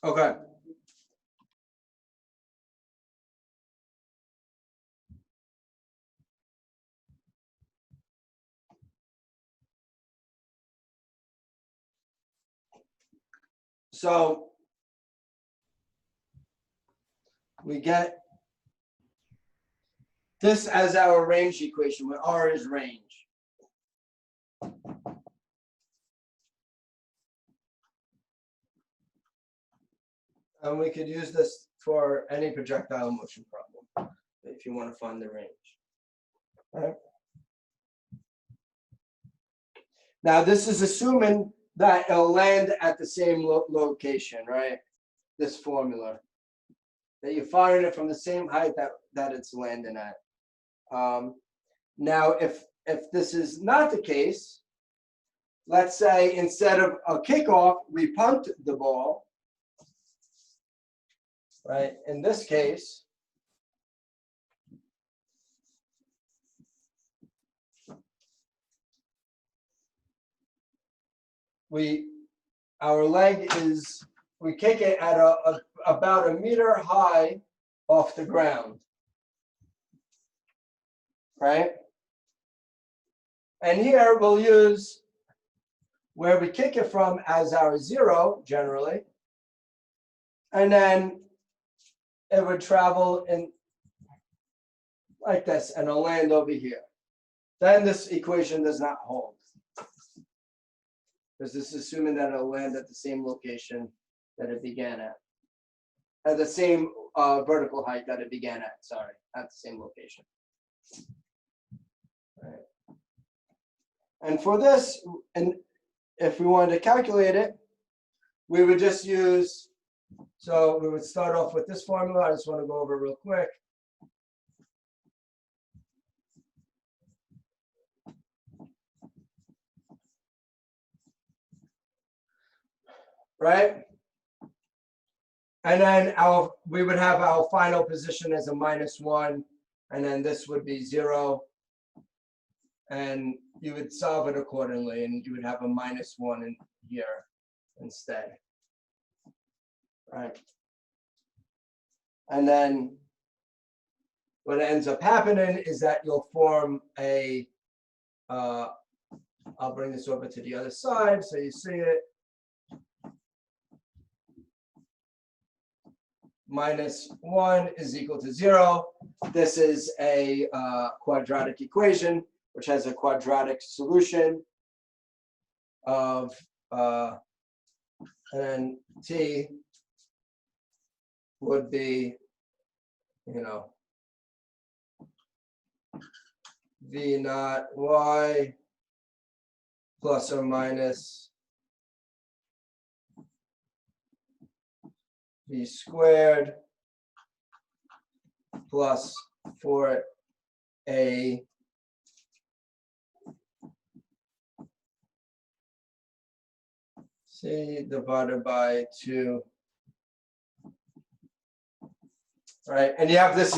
Okay. So we get this as our range equation, where R is range. And we could use this for any projectile motion problem if you want to find the range. All right. Now this is assuming that it'll land at the same location, right? This formula. That you're firing it from the same height that it's landing at. Now, if this is not the case, let's say instead of a kickoff, we punt the ball, right? In this case, our leg is, we kick it at about a meter high off the ground, right? And here we'll use where we kick it from as our 0 generally, and then it would travel in like this and it'll land over here. Then this equation does not hold, because this is assuming that it'll land at the same location that it began at the same vertical height that it began at, sorry, at the same location. Right. And for this, and if we wanted to calculate it, we would just use, so we would start off with this formula. I just want to go over real quick. Right? And then we would have our final position as a -1, and then this would be 0. And you would solve it accordingly, and you would have a -1 in here instead. Right? And then what ends up happening is that you'll form a, I'll bring this over to the other side so you see it. -1 is equal to 0. This is a quadratic equation, which has a quadratic solution of, and then t would be, v naught y plus or minus v squared plus 4a c divided by 2. Right, and you have this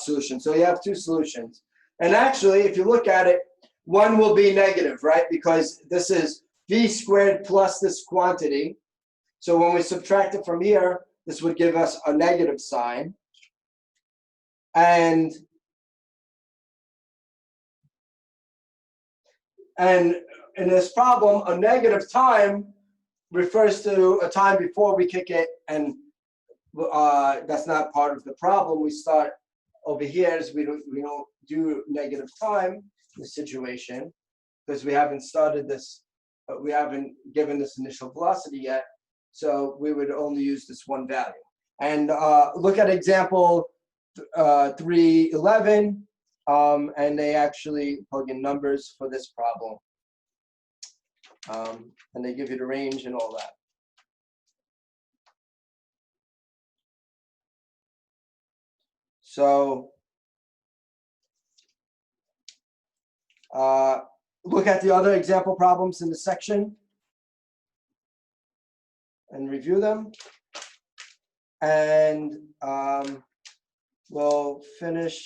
solution. So you have two solutions. And actually, if you look at it, one will be negative, right? Because this is v squared plus this quantity. So when we subtract it from here, this would give us a negative sign. And in this problem, a negative time refers to a time before we kick it, and that's not part of the problem. We start over here as we don't do negative time in this situation because we haven't started this, we haven't given this initial velocity yet. So we would only use this one value. And look at example 311, and they actually plug in numbers for this problem. And they give you the range and all that. So look at the other example problems in the section and review them. And we'll finish,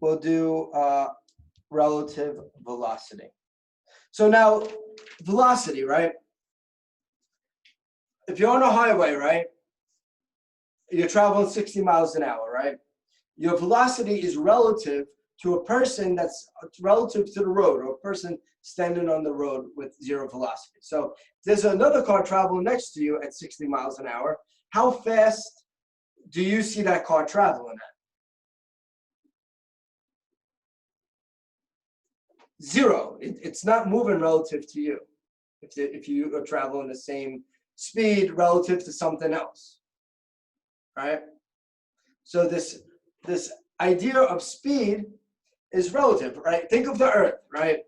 we'll do relative velocity. So now velocity, right? if you're on a highway, right, you're traveling 60 miles an hour, right? Your velocity is relative to a person that's relative to the road, or a person standing on the road with zero velocity. So there's another car traveling next to you at 60 miles an hour. How fast do you see that car traveling at? Zero. It's not moving relative to you. If you are traveling the same speed relative to something else, right? So this idea of speed is relative, right? Think of the Earth, right?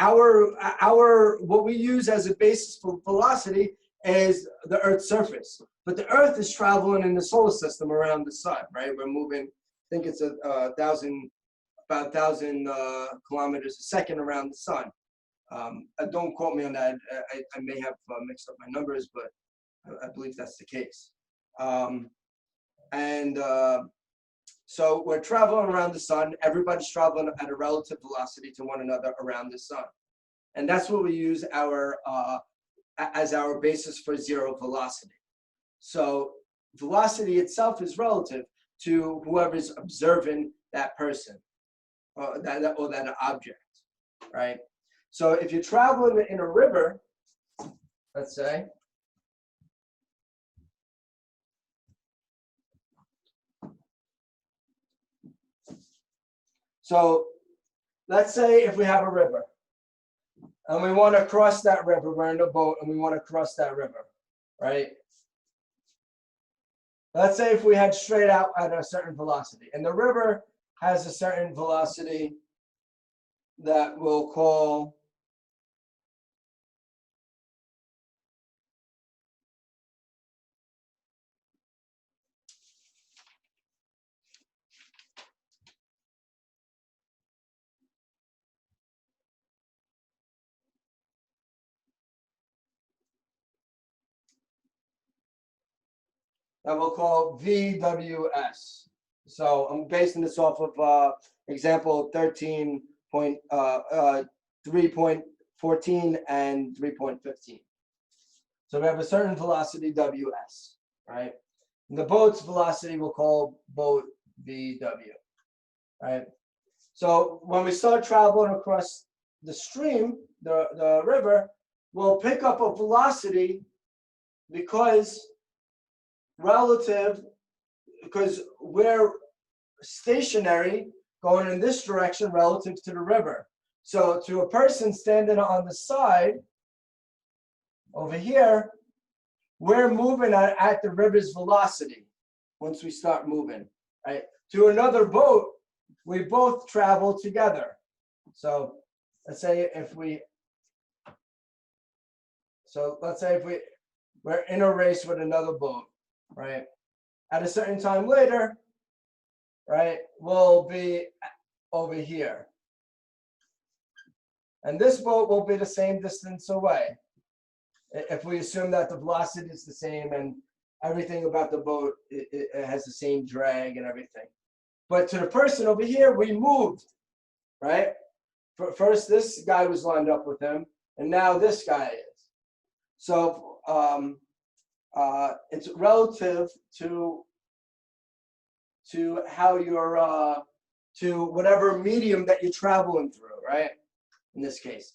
Our what we use as a basis for velocity is the Earth's surface, but the Earth is traveling in the solar system around the sun, right? We're moving. I think it's about 1,000 kilometers a second around the sun. Don't quote me on that. I may have mixed up my numbers, but I believe that's the case. So we're traveling around the sun. Everybody's traveling at a relative velocity to one another around the sun. And that's what we use as our basis for zero velocity. So velocity itself is relative to whoever's observing that person or that object, right? So if you're traveling in a river, let's say, so let's say if we have a river and we want to cross that river, we're in a boat and we want to cross that river, right? Let's say if we head straight out at a certain velocity, and the river has a certain velocity that we'll call VWS. So I'm basing this off of example 3.14 and 3.15. So we have a certain velocity WS, right? And the boat's velocity we'll call boat VW, right? So when we start traveling across the stream, the river, we'll pick up a velocity because we're stationary going in this direction relative to the river. So to a person standing on the side over here, we're moving at the river's velocity once we start moving, right? To another boat, we both travel together. So let's say if we're in a race with another boat, right? At a certain time later, right, we'll be over here. And this boat will be the same distance away. If we assume that the velocity is the same and everything about the boat, it has the same drag and everything. But to the person over here, we moved, right? First, this guy was lined up with him, and now this guy is. So it's relative to how you're to whatever medium that you're traveling through, right? In this case,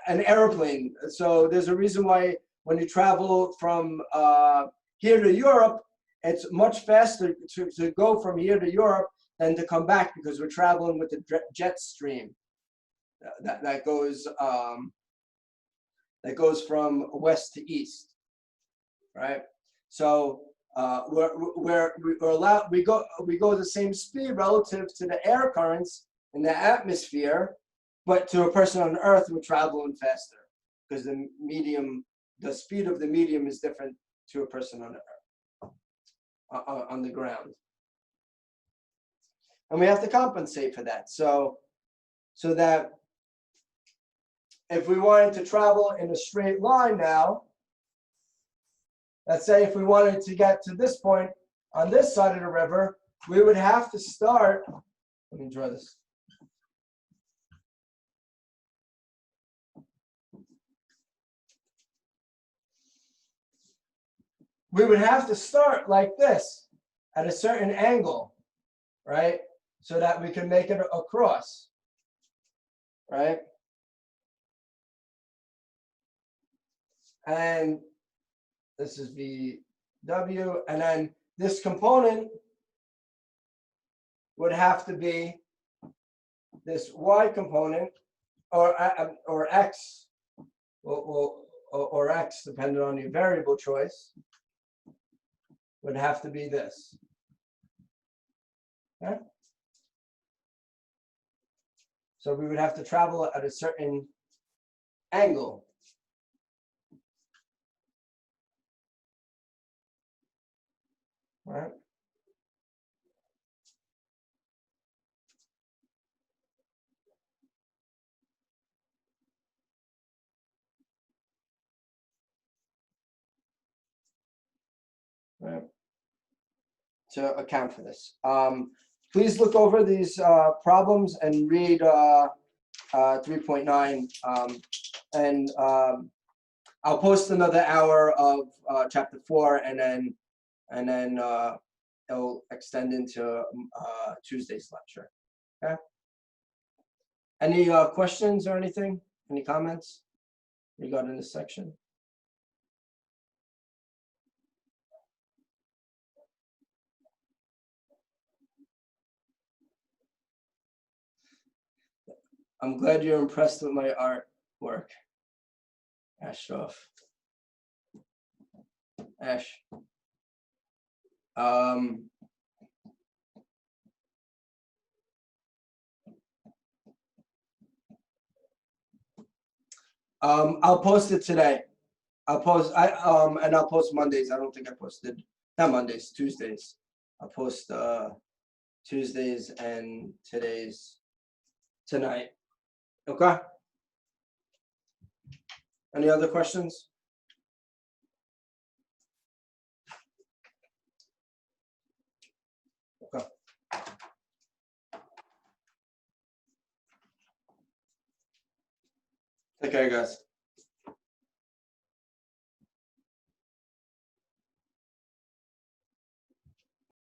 an airplane. So there's a reason why when you travel from here to Europe, it's much faster to go from here to Europe than to come back, because we're traveling with the jet stream that goes from west to east, right? So we go the same speed relative to the air currents in the atmosphere, but to a person on Earth, we're traveling faster because the speed of the medium is different to a person on the Earth, on the ground, and we have to compensate for that. So that if we wanted to travel in a straight line now, let's say if we wanted to get to this point on this side of the river, we would have to start, let me draw this. we would have to start like this at a certain angle, right? So that we can make it across, right? And this is VW, and then this component would have to be this Y component, or X, or X, depending on your variable choice, would have to be this. Okay? So we would have to travel at a certain angle. Right? Right. To account for this. Please look over these problems and read 3.9, and I'll post another hour of chapter 4, and then it'll extend into Tuesday's lecture. Okay. Any questions or anything? Any comments regarding this section? I'm glad you're impressed with my artwork, Ashraf. Ash. I'll post it today. I'll post and I'll post Mondays. I don't think I posted, not Mondays, Tuesdays. I'll post Tuesdays and today's tonight. Okay. Any other questions? Okay. Take care, guys.